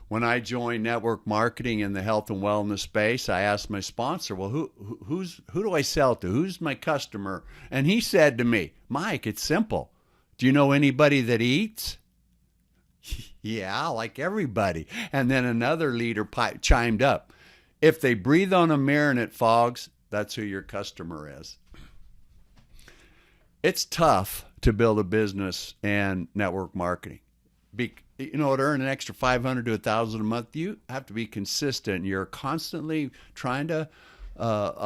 When I joined network marketing in the health and wellness space, I asked my sponsor, well, who do I sell to? Who's my customer? And he said to me, Mike, it's simple. Do you know anybody that eats? Yeah, like everybody. And then another leader chimed up. If they breathe on a mirror and it fogs, that's who your customer is. It's tough to build a business and network marketing. To earn an extra $500 to $1,000 a month, you have to be consistent. You're constantly trying to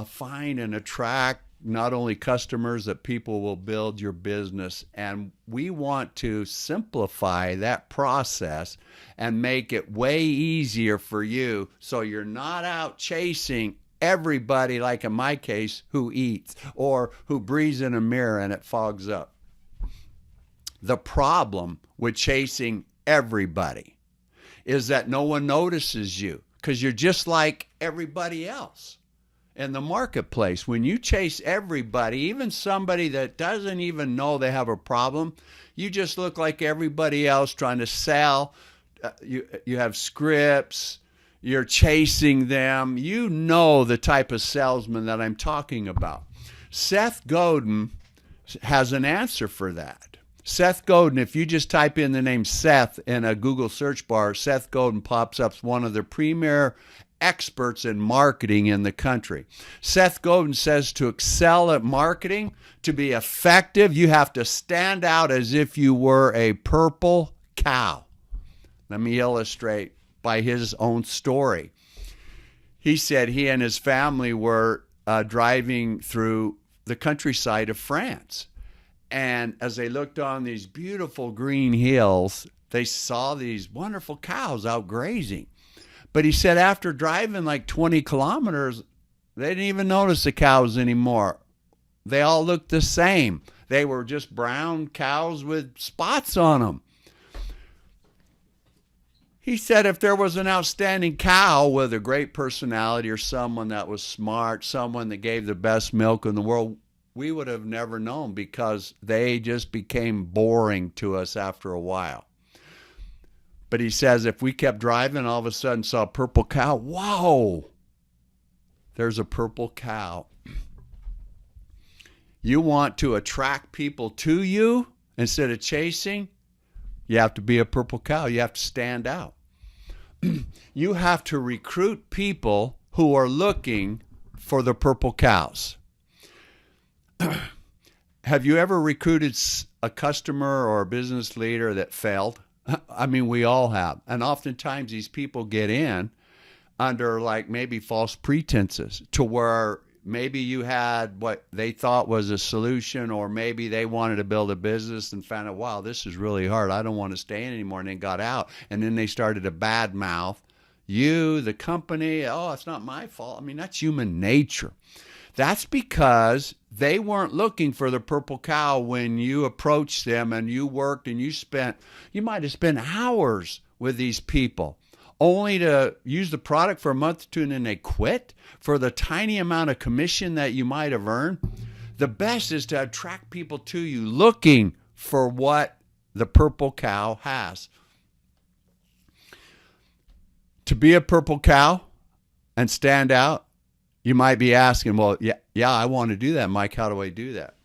find and attract not only customers, that people will build your business. And we want to simplify that process and make it way easier for you, so you're not out chasing everybody, like in my case, who eats or who breathes in a mirror and it fogs up. The problem with chasing everybody is that no one notices you, because you're just like everybody else in the marketplace. When you chase everybody, even somebody that doesn't even know they have a problem, you just look like everybody else trying to sell. You have scripts, you're chasing them. You know the type of salesman that I'm talking about. Seth Godin has an answer for that. Seth Godin, if you just type in the name Seth in a Google search bar, Seth Godin pops up as one of the premier experts in marketing in the country. Seth Godin says to excel at marketing, to be effective, you have to stand out as if you were a purple cow. Let me illustrate by his own story. He said he and his family were driving through the countryside of France. And as they looked on these beautiful green hills, they saw these wonderful cows out grazing. But he said after driving like 20 kilometers, they didn't even notice the cows anymore. They all looked the same. They were just brown cows with spots on them. He said if there was an outstanding cow with a great personality, or someone that was smart, someone that gave the best milk in the world, we would have never known, because they just became boring to us after a while. But he says if we kept driving, all of a sudden saw a purple cow, whoa, there's a purple cow. You want to attract people to you instead of chasing? You have to be a purple cow. You have to stand out. You have to recruit people who are looking for the purple cows. Have you ever recruited a customer or a business leader that failed? I mean, we all have. And oftentimes these people get in under like maybe false pretenses, to where maybe you had what they thought was a solution, or maybe they wanted to build a business and found out, wow, this is really hard. I don't want to stay in anymore. And then got out. And then they started to badmouth you, the company. Oh, it's not my fault. I mean, that's human nature. That's because they weren't looking for the purple cow when you approached them and you worked and you might have spent hours with these people, only to use the product for a month or two and then they quit for the tiny amount of commission that you might have earned. The best is to attract people to you looking for what the purple cow has. To be a purple cow and stand out, you might be asking, well, yeah, I want to do that, Mike. How do I do that?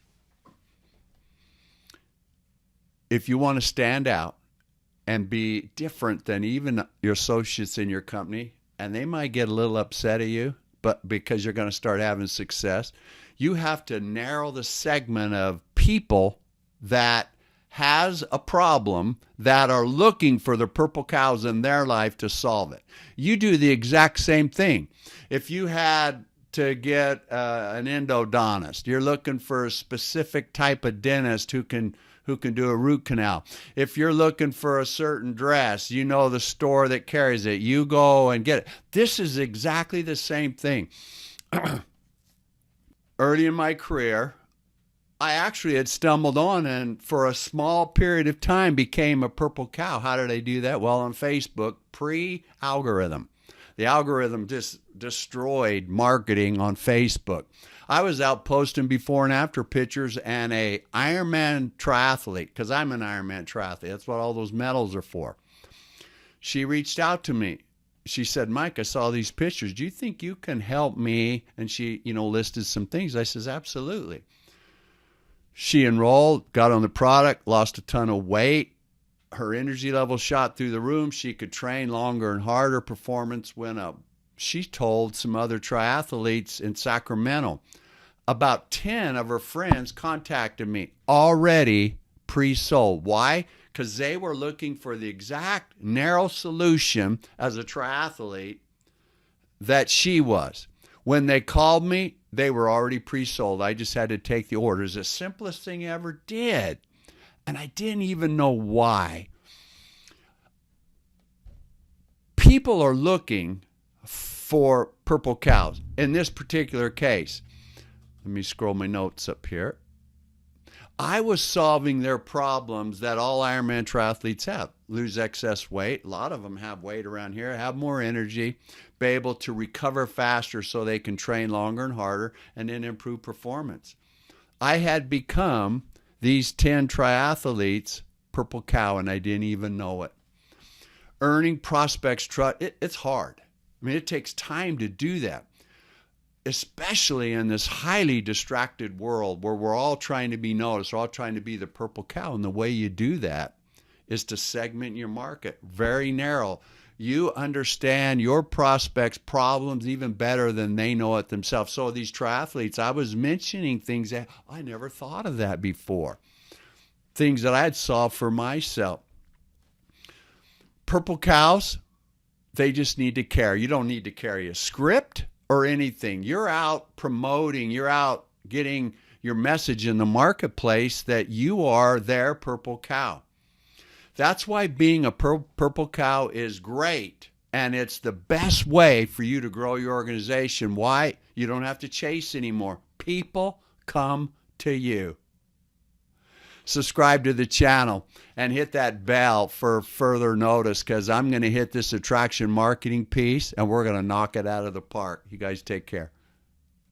If you want to stand out and be different than even your associates in your company, and they might get a little upset at you, but because you're going to start having success, you have to narrow the segment of people that has a problem, that are looking for the purple cows in their life to solve it. You do the exact same thing. If you had to get an endodontist, you're looking for a specific type of dentist who can do a root canal. If you're looking for a certain dress, you know the store that carries it. You go and get it. This is exactly the same thing. Early in my career, I actually had stumbled on and for a small period of time became a purple cow. How did I do that? Well, on Facebook, pre-algorithm. The algorithm just destroyed marketing on Facebook. I was out posting before and after pictures, and a Ironman triathlete, because I'm an Ironman triathlete. That's what all those medals are for. she reached out to me. She said, Mike, I saw these pictures. Do you think you can help me? And she, listed some things. I says, absolutely. She enrolled, got on the product, lost a ton of weight. Her energy level shot through the room. She could train longer and harder. Performance went up. She told some other triathletes in Sacramento. About 10 of her friends contacted me, already pre-sold. Why? Because they were looking for the exact narrow solution as a triathlete that she was. When they called me, they were already pre-sold. I just had to take the orders. The simplest thing I ever did. And I didn't even know why. People are looking for purple cows. In this particular case, let me scroll my notes up here. I was solving their problems that all Ironman triathletes have. Lose excess weight. A lot of them have weight around here. Have more energy. Be able to recover faster so they can train longer and harder and then improve performance. I had become these 10 triathletes purple cow and I didn't even know it. Earning prospects trust, it's hard. I mean, it takes time to do that. Especially in this highly distracted world where we're all trying to be noticed, we're all trying to be the purple cow. And the way you do that is to segment your market very narrow. You understand your prospects' problems even better than they know it themselves. So these triathletes, I was mentioning things that I never thought of that before. Things that I had solved for myself. Purple cows, they just need to care. You don't need to carry a script or anything. You're out promoting, you're out getting your message in the marketplace that you are their purple cow. That's why being a purple cow is great, and it's the best way for you to grow your organization. Why? You don't have to chase anymore. People come to you. Subscribe to the channel and hit that bell for further notice, because I'm going to hit this attraction marketing piece and we're going to knock it out of the park. You guys take care.